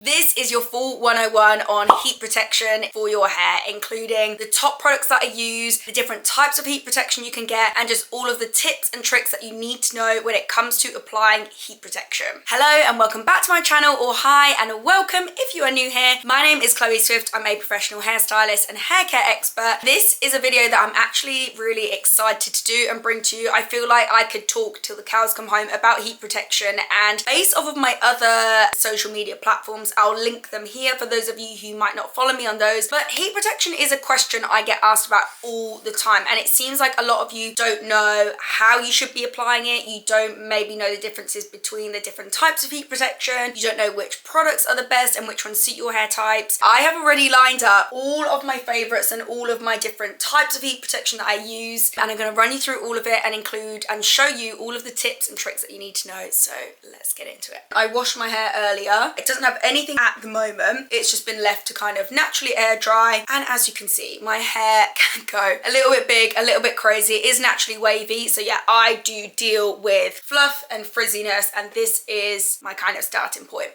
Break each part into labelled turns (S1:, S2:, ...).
S1: This is your full 101 on heat protection for your hair, including the top products that I use, the different types of heat protection you can get, and just all of the tips and tricks that you need to know when it comes to applying heat protection. Hello and welcome back to my channel, or hi and welcome if you are new here. My name is Chloe Swift. I'm a professional hairstylist and hair care expert. This is a video that I'm actually really excited to do and bring to you. I feel like I could talk till the cows come home about heat protection, and based off of my other social media platforms, I'll link them here for those of you who might not follow me on those. But heat protection is a question I get asked about all the time, and it seems like a lot of you don't know how you should be applying it. You don't maybe know the differences between the different types of heat protection. You don't know which products are the best and which ones suit your hair types. I have already lined up all of my favorites and all of my different types of heat protection that I use, and I'm going to run you through all of it and include and show you all of the tips and tricks that you need to know. So let's get into it. I washed my hair earlier. It doesn't have anything at the moment. It's just been left to kind of naturally air dry, and as you can see, my hair can go a little bit big, a little bit crazy. It is naturally wavy, so yeah, I do deal with fluff and frizziness, and this is my kind of starting point.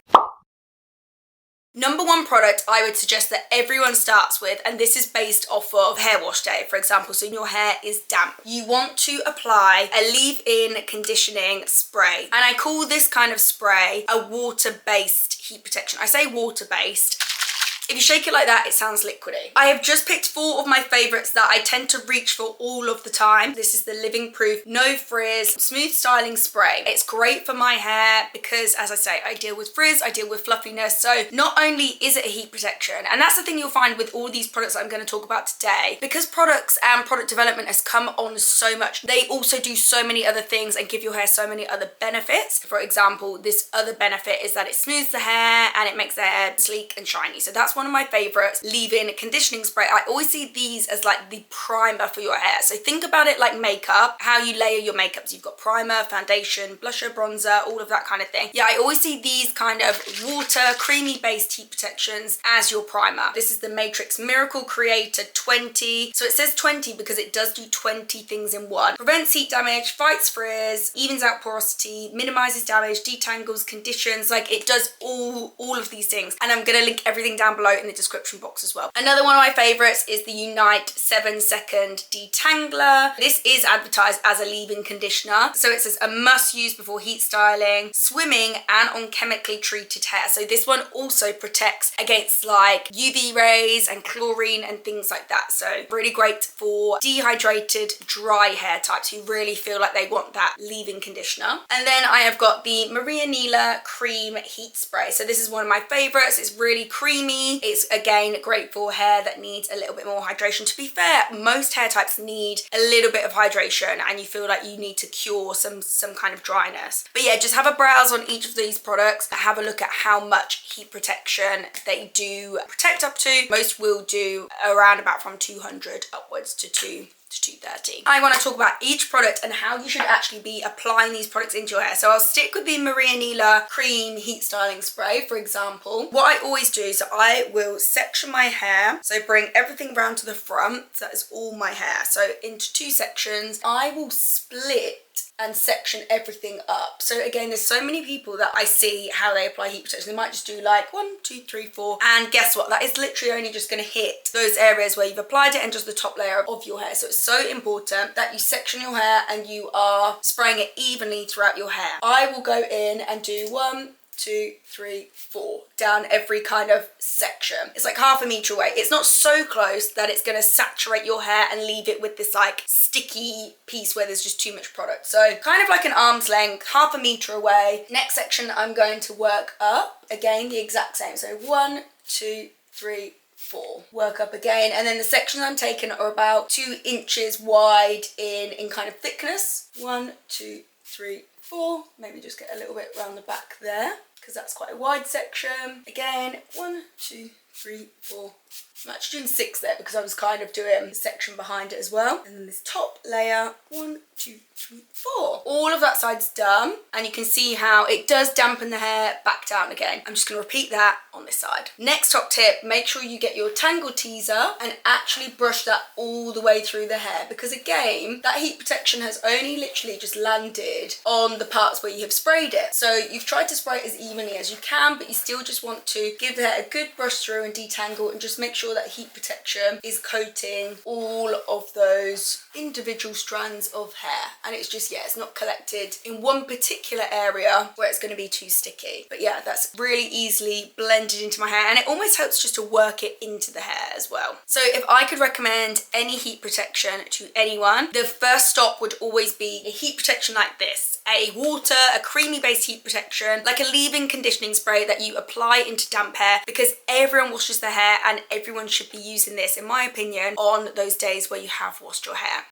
S1: Number one product I would suggest that everyone starts with, and this is based off of hair wash day, for example, so your hair is damp. You want to apply a leave-in conditioning spray, and I call this kind of spray a water-based heat protection. I say water-based. If you shake it like that, it sounds liquidy. I have just picked 4 of my favorites that I tend to reach for all of the time. This is the Living Proof No Frizz Smooth Styling Spray. It's great for my hair because, as I say, I deal with frizz, I deal with fluffiness. So not only is it a heat protection, and that's the thing you'll find with all these products that I'm going to talk about today, because products and product development has come on so much, they also do so many other things and give your hair so many other benefits. For example, this other benefit is that it smooths the hair and it makes the hair sleek and shiny. So that's one of my favorites, leave-in conditioning spray. I always see these as like the primer for your hair. So think about it like makeup, how you layer your makeup. So you've got primer, foundation, blusher, bronzer, all of that kind of thing. Yeah, I always see these kind of water, creamy based heat protections as your primer. This is the Matrix Miracle Creator 20. So it says 20 because it does do 20 things in one. Prevents heat damage, fights frizz, evens out porosity, minimizes damage, detangles, conditions. Like it does all of these things. And I'm gonna link everything down below in the description box as well. Another one of my favorites is the Unite 7-second Detangler. This is advertised as a leave-in conditioner. So it says a must use before heat styling, swimming, and on chemically treated hair. So this one also protects against like UV rays and chlorine and things like that. So really great for dehydrated, dry hair types who really feel like they want that leave-in conditioner. And then I have got the Maria Neela Cream Heat Spray. So this is one of my favorites. It's really creamy. It's again great for hair that needs a little bit more hydration. To be fair, most hair types need a little bit of hydration and you feel like you need to cure some kind of dryness. But yeah, just have a browse on each of these products, have a look at how much heat protection they do protect up to. Most will do around about from 200 upwards to 230. I want to talk about each product and how you should actually be applying these products into your hair. So I'll stick with the Maria Neela Cream Heat Styling Spray, for example. What I always do, so I will section my hair. So bring everything round to the front. So that is all my hair. So into 2 sections. I will split and section everything up. So again, there's so many people that I see how they apply heat protection. They might just do like 1, 2, 3, 4, and guess what? That is literally only just going to hit those areas where you've applied it and just the top layer of your hair. So it's so important that you section your hair and you are spraying it evenly throughout your hair. I will go in and do 1, 2, 3, 4 down every kind of section. It's like half a meter away. It's not so close that it's going to saturate your hair and leave it with this like sticky piece where there's just too much product. So kind of like an arm's length, half a meter away. Next section I'm going to work up. Again, the exact same. So 1, 2, 3, 4. Work up again, and then the sections I'm taking are about 2 inches wide in kind of thickness. 1, 2, 3, 4. Maybe just get a little bit around the back there because that's quite a wide section. Again, 1, 2, 3, 4. I'm actually doing 6 there because I was kind of doing the section behind it as well. And then this top layer, 1, 2, 3, 4. All of that side's done, and you can see how it does dampen the hair back down again. I'm just going to repeat that on this side. Next top tip, make sure you get your Tangle Teaser and actually brush that all the way through the hair, because again, that heat protection has only literally just landed on the parts where you have sprayed it. So you've tried to spray it as evenly as you can, but you still just want to give the hair a good brush through and detangle, and just make sure that heat protection is coating all of those individual strands of hair, and it's just, yeah, it's not collected in one particular area where it's going to be too sticky. But yeah, that's really easily blended into my hair, and it almost helps just to work it into the hair as well. So if I could recommend any heat protection to anyone, the first stop would always be a heat protection like this, a creamy based heat protection, like a leave-in conditioning spray that you apply into damp hair, because everyone washes their hair and everyone should be using this, in my opinion, on those days where you have washed your hair.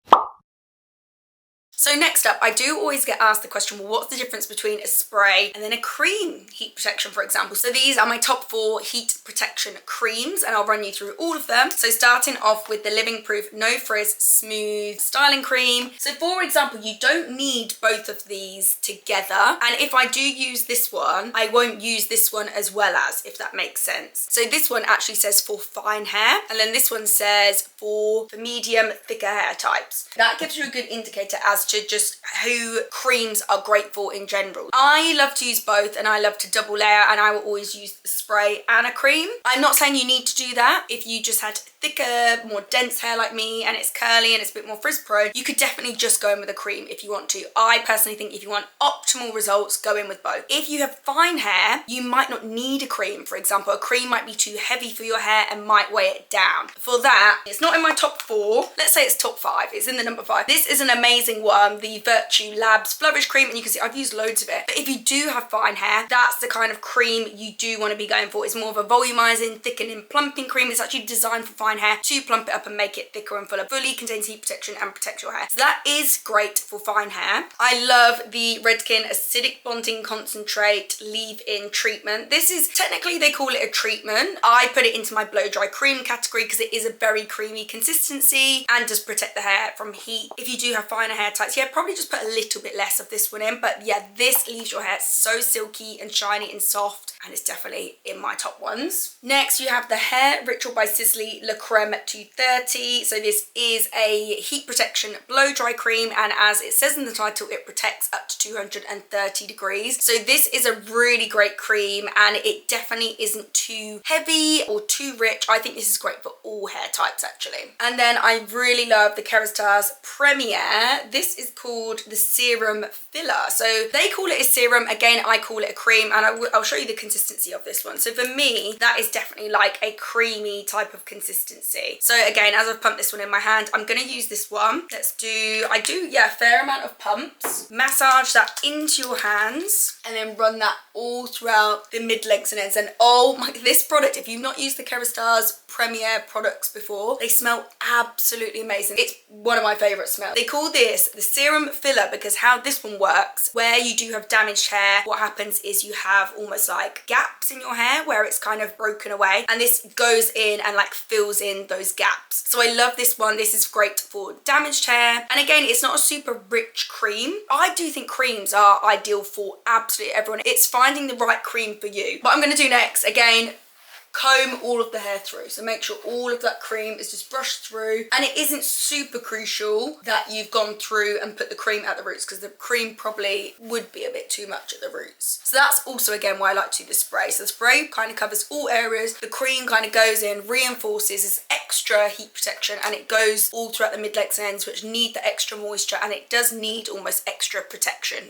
S1: So next up, I do always get asked the question, well, what's the difference between a spray and then a cream heat protection, for example? So these are my top 4 heat protection creams, and I'll run you through all of them. So starting off with the Living Proof No Frizz Smooth Styling Cream. So for example, you don't need both of these together. And if I do use this one, I won't use this one as well as, if that makes sense. So this one actually says for fine hair, and then this one says for medium, thicker hair types. That gives you a good indicator as to just who creams are great for in general. I love to use both, and I love to double layer, and I will always use a spray and a cream. I'm not saying you need to do that. If you just had thicker, more dense hair like me, and it's curly and it's a bit more frizz prone, you could definitely just go in with a cream if you want to. I personally think if you want optimal results, go in with both. If you have fine hair, you might not need a cream. For example, a cream might be too heavy for your hair and might weigh it down. For that, it's not in my top 4. Let's say it's top 5. It's in the number 5. This is an amazing one, the Virtue Labs Flourish Cream, and you can see I've used loads of it. But if you do have fine hair, that's the kind of cream you do want to be going for. It's more of a volumizing, thickening, plumping cream. It's actually designed for fine hair to plump it up and make it thicker and fuller. Fully contains heat protection and protects your hair. So that is great for fine hair. I love the Redken Acidic Bonding Concentrate Leave-In Treatment. This is, technically they call it a treatment. I put it into my blow dry cream category because it is a very creamy consistency and does protect the hair from heat. If you do have finer hair types, yeah, probably just put a little bit less of this one in, but yeah, this leaves your hair so silky and shiny and soft, and it's definitely in my top ones. Next, you have the Hair Ritual by Sisley Le Creme 230. So this is a heat protection blow dry cream, and as it says in the title, it protects up to 230 degrees. So this is a really great cream, and it definitely isn't too heavy or too rich. I think this is great for all hair types actually. And then I really love the Kerastase Premier. This is called the Serum Filler. So they call it a serum. Again, I call it a cream, and I'll show you the consistency of this one. So for me, that is definitely like a creamy type of consistency. So again, as I've pumped this one in my hand, I'm going to use this one. I do, yeah, a fair amount of pumps. Massage that into your hands and then run that all throughout the mid-lengths and ends. And oh my, this product, if you've not used the Kerastase Premier products before, they smell absolutely amazing. It's one of my favorite smells. They call this the Serum Filler because how this one works, where you do have damaged hair, what happens is you have almost like gaps in your hair where it's kind of broken away, and this goes in and like fills in those gaps. So I love this one. This is great for damaged hair, and again, it's not a super rich cream. I do think creams are ideal for absolutely everyone. It's finding the right cream for you. What I'm going to do next, again, comb all of the hair through. So make sure all of that cream is just brushed through, and it isn't super crucial that you've gone through and put the cream at the roots, because the cream probably would be a bit too much at the roots. So that's also again why I like to do the spray. So the spray kind of covers all areas, the cream kind of goes in, reinforces this extra heat protection, and it goes all throughout the mid-lengths and ends, which need the extra moisture, and it does need almost extra protection.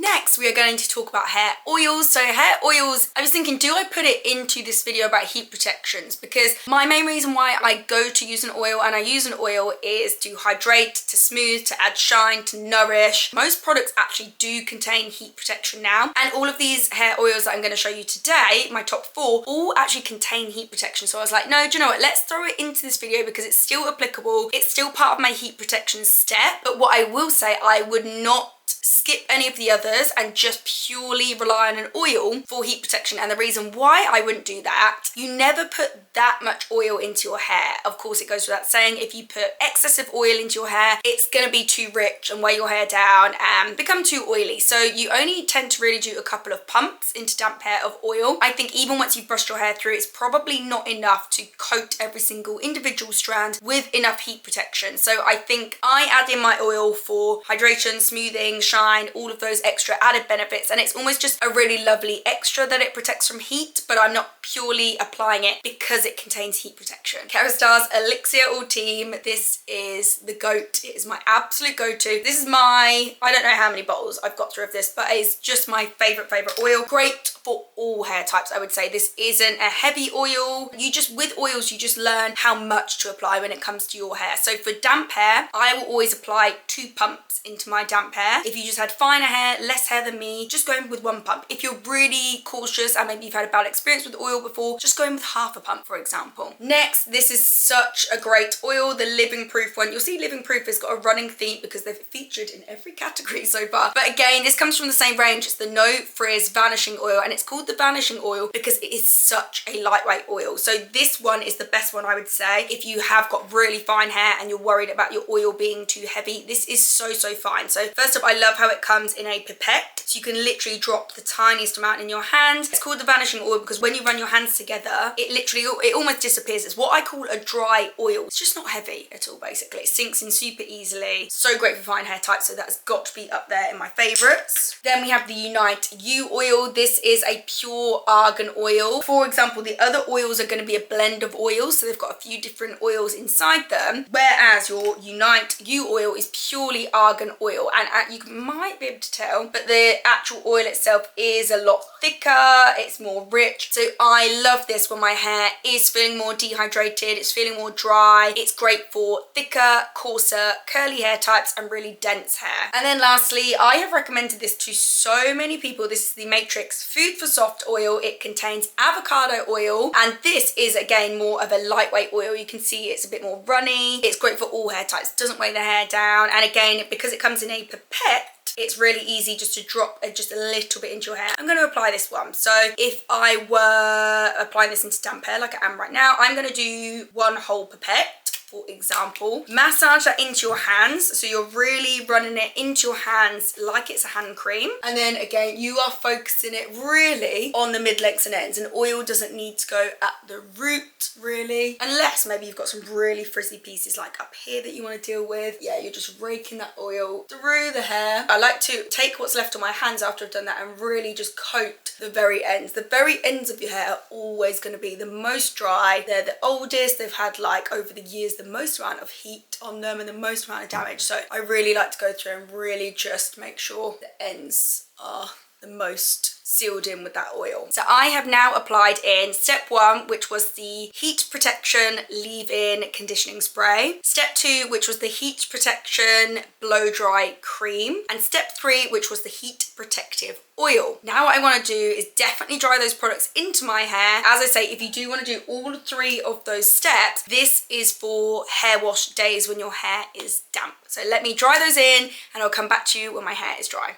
S1: Next, we are going to talk about hair oils. So hair oils, I was thinking, do I put it into this video about heat protections? Because my main reason why I go to use an oil and I use an oil is to hydrate, to smooth, to add shine, to nourish. Most products actually do contain heat protection now. And all of these hair oils that I'm going to show you today, my top 4, all actually contain heat protection. So I was like, no, do you know what? Let's throw it into this video because it's still applicable. It's still part of my heat protection step. But what I will say, I would not skip any of the others and just purely rely on an oil for heat protection. And the reason why I wouldn't do that, you never put that much oil into your hair. Of course, it goes without saying, if you put excessive oil into your hair, it's going to be too rich and weigh your hair down and become too oily. So you only tend to really do a couple of pumps into damp hair of oil. I think even once you've brushed your hair through, it's probably not enough to coat every single individual strand with enough heat protection. So I think I add in my oil for hydration, smoothing, shine, all of those extra added benefits, and it's almost just a really lovely extra that it protects from heat, but I'm not purely applying it because it contains heat protection. Kerastars Elixir All Team, this is the GOAT. It is my absolute go-to. This is my, I don't know how many bottles I've got through of this, but it's just my favorite oil. Great for all hair types, I would say. This isn't a heavy oil. With oils, you just learn how much to apply when it comes to your hair. So for damp hair, I will always apply 2 pumps into my damp hair. If you just had finer hair, less hair than me, just go in with 1 pump. If you're really cautious and maybe you've had a bad experience with oil before, just go in with half a pump, for example. Next, this is such a great oil, the Living Proof one. You'll see Living Proof has got a running theme because they've featured in every category so far. But again, this comes from the same range. It's the No Frizz Vanishing Oil, and it's called the Vanishing Oil because it is such a lightweight oil. So this one is the best one, I would say. If you have got really fine hair and you're worried about your oil being too heavy, this is so fine. So first up, I love how it comes in a pipette. So you can literally drop the tiniest amount in your hand. It's called the Vanishing Oil because when you run your hands together, it almost disappears. It's what I call a dry oil. It's just not heavy at all, basically. It sinks in super easily. So great for fine hair types, so that's got to be up there in my favorites. Then we have the Unite You oil. This is a pure argan oil. For example, the other oils are going to be a blend of oils, so they've got a few different oils inside them, whereas your Unite You oil is purely argan oil, and you might be able to tell, but the actual oil itself is a lot thicker, it's more rich. So I love this when my hair is feeling more dehydrated, it's feeling more dry. It's great for thicker, coarser, curly hair types and really dense hair. And then lastly, I have recommended this to so many people. This is the Matrix Food for Soft oil. It contains avocado oil, and this is again more of a lightweight oil. You can see it's a bit more runny. It's great for all hair types, doesn't weigh the hair down, and again, because it comes in a pipette, it's really easy just to drop just a little bit into your hair. I'm going to apply this one. So if I were applying this into damp hair like I am right now, I'm going to do 1 whole pipette. For example, massage that into your hands, so you're really running it into your hands like it's a hand cream, and then again you are focusing it really on the mid-lengths and ends, and oil doesn't need to go at the root really, unless maybe you've got some really frizzy pieces like up here that you want to deal with. Yeah, you're just raking that oil through the hair. I like to take what's left on my hands after I've done that and really just coat the very ends. The very ends of your hair are always going to be the most dry. They're the oldest. They've had, like, over the years, the most amount of heat on them and the most amount of damage. So I really like to go through and really just make sure the ends are the most sealed in with that oil. So I have now applied in step 1, which was the heat protection leave-in conditioning spray, step 2, which was the heat protection blow dry cream, and step 3, which was the heat protective oil. Now what I want to do is definitely dry those products into my hair. As I say, if you do want to do all 3 of those steps, this is for hair wash days when your hair is damp. So let me dry those in and I'll come back to you when my hair is dry.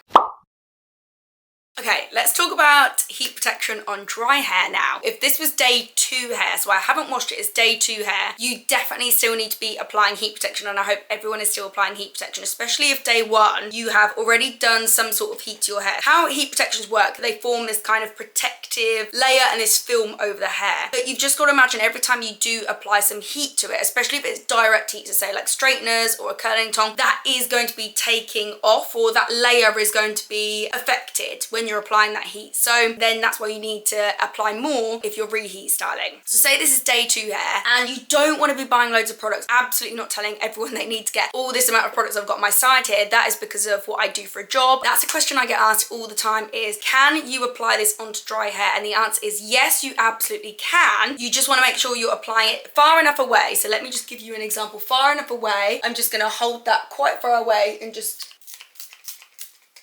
S1: Okay, let's talk about heat protection on dry hair now. If this was day 2 hair, so I haven't washed it, it's day 2 hair, you definitely still need to be applying heat protection, and I hope everyone is still applying heat protection, especially if day 1 you have already done some sort of heat to your hair. How heat protections work, they form this kind of protective layer and this film over the hair. But you've just got to imagine every time you do apply some heat to it, especially if it's direct heat, to say like straighteners or a curling tong, that is going to be taking off, or that layer is going to be affected when you're applying that heat. So then that's why you need to apply more if you're reheat styling. So say this is day 2 hair and you don't want to be buying loads of products. Absolutely not telling everyone they need to get all this amount of products I've got on my side here. That is because of what I do for a job. That's a question I get asked all the time, is can you apply this onto dry hair? And the answer is yes, you absolutely can. You just want to make sure you're applying it far enough away. So let me just give you an example. Far enough away, I'm just going to hold that quite far away and just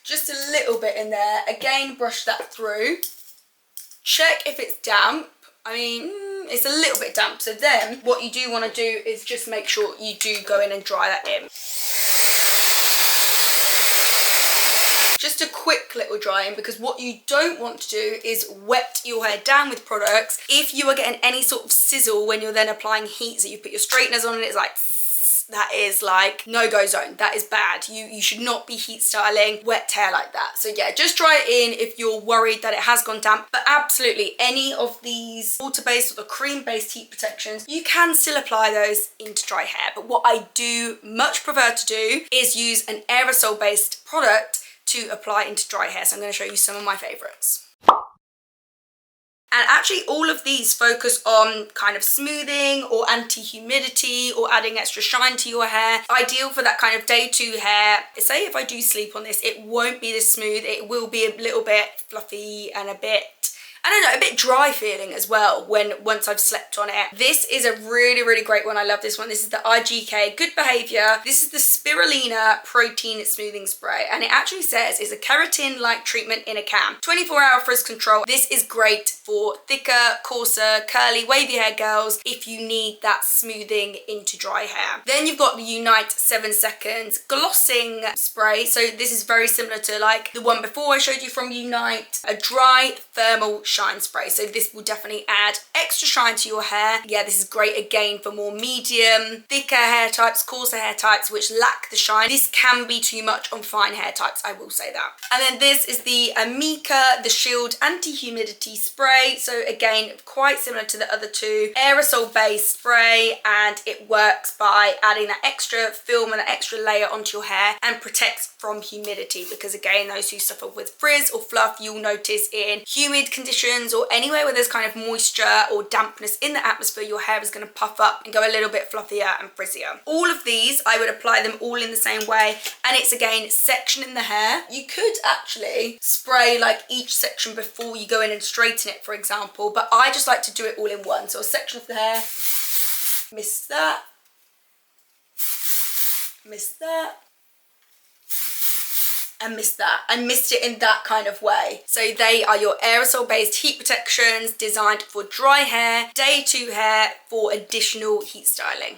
S1: a little bit in there. Again, brush that through. Check if it's damp. I mean, it's a little bit damp. So then what you do want to do is just make sure you do go in and dry that in. Just a quick little drying, because what you don't want to do is wet your hair down with products. If you are getting any sort of sizzle when you're then applying heat, so you put your straighteners on and it's like, that is like no-go zone. That is bad. You should not be heat styling wet hair like that. So yeah, just dry it in if you're worried that it has gone damp. But absolutely, any of these water-based or the cream-based heat protections, you can still apply those into dry hair. But what I do much prefer to do is use an aerosol-based product to apply into dry hair. So I'm going to show you some of my favorites. And actually all of these focus on kind of smoothing or anti-humidity or adding extra shine to your hair. Ideal for that kind of day 2 hair. Say if I do sleep on this, it won't be this smooth. It will be a little bit fluffy and a bit, I don't know, a bit dry feeling as well once I've slept on it. This is a really, really great one. I love this one. This is the IGK Good Behavior. This is the Spirulina Protein Smoothing Spray, and it actually says it's a keratin-like treatment in a can. 24-hour frizz control. This is great for thicker, coarser, curly, wavy hair girls if you need that smoothing into dry hair. Then you've got the Unite 7 Seconds Glossing Spray. So this is very similar to like the one before I showed you from Unite, a dry thermal shine spray. So this will definitely add extra shine to your hair. Yeah, this is great again for more medium, thicker hair types, coarser hair types which lack the shine. This can be too much on fine hair types, I will say that. And then this is the Amika The Shield Anti-Humidity Spray. So again, quite similar to the other two. Aerosol based spray, and it works by adding that extra film and that extra layer onto your hair and protects from humidity, because again, those who suffer with frizz or fluff, you'll notice in humid conditions or anywhere where there's kind of moisture or dampness in the atmosphere, your hair is going to puff up and go a little bit fluffier and frizzier. All of these, I would apply them all in the same way, and it's again sectioning the hair. You could actually spray like each section before you go in and straighten it, for example, but I just like to do it all in one. So a section of the hair, miss that, miss that, and miss that. I missed it in that kind of way. So they are your aerosol based heat protections designed for dry hair, day 2 hair for additional heat styling.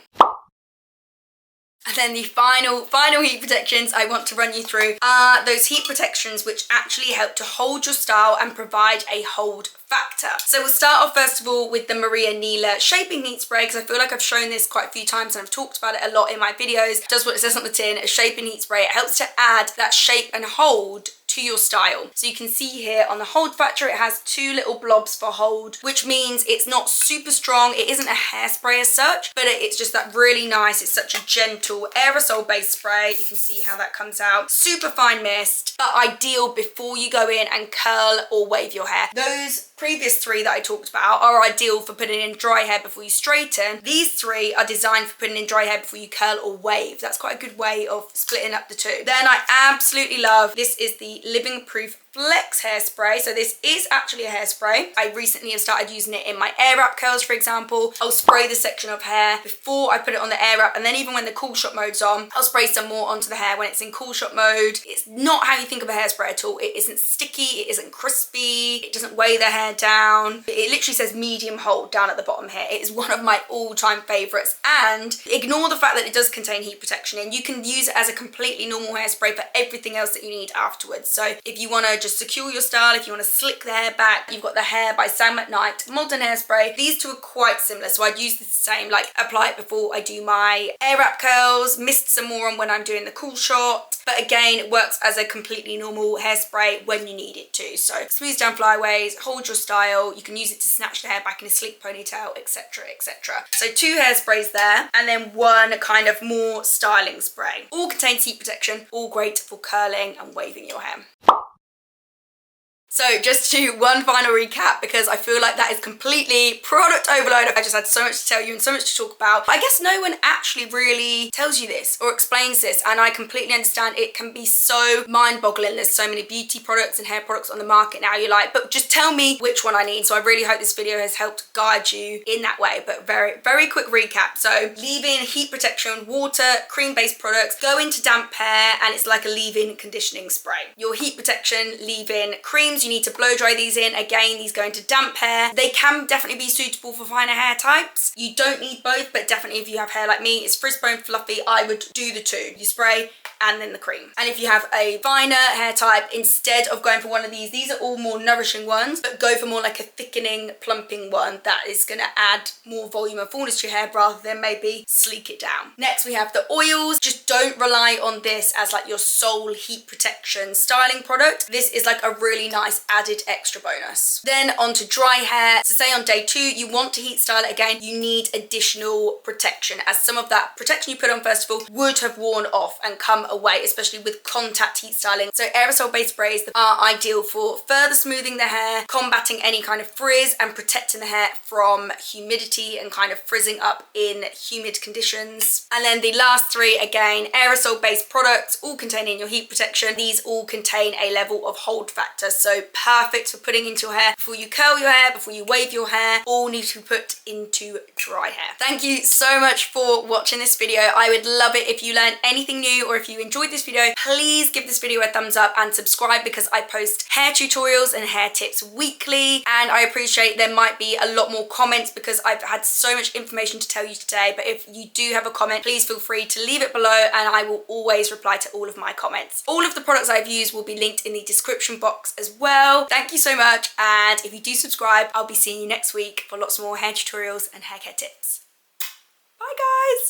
S1: And then the final heat protections I want to run you through are those heat protections which actually help to hold your style and provide a hold factor. So we'll start off first of all with the Maria Neela Shaping Heat Spray, because I feel like I've shown this quite a few times and I've talked about it a lot in my videos. It does what it says on the tin, a shaping heat spray. It helps to add that shape and hold to your style. So you can see here on the hold factor, it has 2 little blobs for hold, which means it's not super strong. It isn't a hairspray as such, but it's just that really nice, it's such a gentle aerosol based spray. You can see how that comes out. Super fine mist, but ideal before you go in and curl or wave your hair. Those previous 3 that I talked about are ideal for putting in dry hair before you straighten. These 3 are designed for putting in dry hair before you curl or wave. That's quite a good way of splitting up the 2. Then I absolutely love, this is the Living Proof Flex hairspray. So this is actually a hairspray. I recently have started using it in my air wrap curls, for example. I'll spray the section of hair before I put it on the air wrap, and then even when the cool shot mode's on, I'll spray some more onto the hair when it's in cool shot mode. It's not how you think of a hairspray at all. It isn't sticky, it isn't crispy, it doesn't weigh the hair down. It literally says medium hold down at the bottom here. It is one of my all-time favorites, and ignore the fact that it does contain heat protection, and you can use it as a completely normal hairspray for everything else that you need afterwards. So if you want to just secure your style, if you want to slick the hair back, you've got the Hair by Sam McKnight Modern Hairspray. These 2 are quite similar, so I'd use the same, like apply it before I do my air wrap curls, mist some more on when I'm doing the cool shot. But again, it works as a completely normal hairspray when you need it to. So smooths down flyaways, hold your style. You can use it to snatch the hair back in a sleek ponytail, etc, etc. So 2 hairsprays there, and then 1 kind of more styling spray. All contains heat protection, all great for curling and waving your hair. So just to do one final recap, because I feel like that is completely product overload. I just had so much to tell you and so much to talk about. I guess no one actually really tells you this or explains this, and I completely understand it can be so mind-boggling. There's so many beauty products and hair products on the market now. You're like, but just tell me which one I need. So I really hope this video has helped guide you in that way. But very quick recap. So leave-in heat protection, water, cream-based products, go into damp hair, and it's like a leave-in conditioning spray. Your heat protection leave-in cream oils, you need to blow dry these in. Again, these go into damp hair. They can definitely be suitable for finer hair types. You don't need both, but definitely if you have hair like me, it's frizz bone fluffy, I would do the two. You spray and then the cream. And if you have a finer hair type, instead of going for one of these are all more nourishing ones, but go for more like a thickening, plumping one that is gonna add more volume and fullness to your hair rather than maybe sleek it down. Next we have the oils. Just don't rely on this as like your sole heat protection styling product. This is like a really nice added extra bonus. Then on to dry hair. So say on day 2 you want to heat style it again, you need additional protection, as some of that protection you put on first of all would have worn off and come away, especially with contact heat styling. So aerosol based sprays are ideal for further smoothing the hair, combating any kind of frizz and protecting the hair from humidity and kind of frizzing up in humid conditions. And then the last 3, again, aerosol based products, all containing your heat protection. These all contain a level of hold factor, so perfect for putting into your hair before you curl your hair, before you wave your hair. All need to be put into dry hair. Thank you so much for watching this video. I would love it if you learned anything new, or if you enjoyed this video, please give this video a thumbs up and subscribe, because I post hair tutorials and hair tips weekly. And I appreciate there might be a lot more comments because I've had so much information to tell you today, but if you do have a comment, please feel free to leave it below and I will always reply to all of my comments. All of the products I've used will be linked in the description box as well. Thank you so much, and if you do subscribe, I'll be seeing you next week for lots more hair tutorials and hair care tips. Bye guys!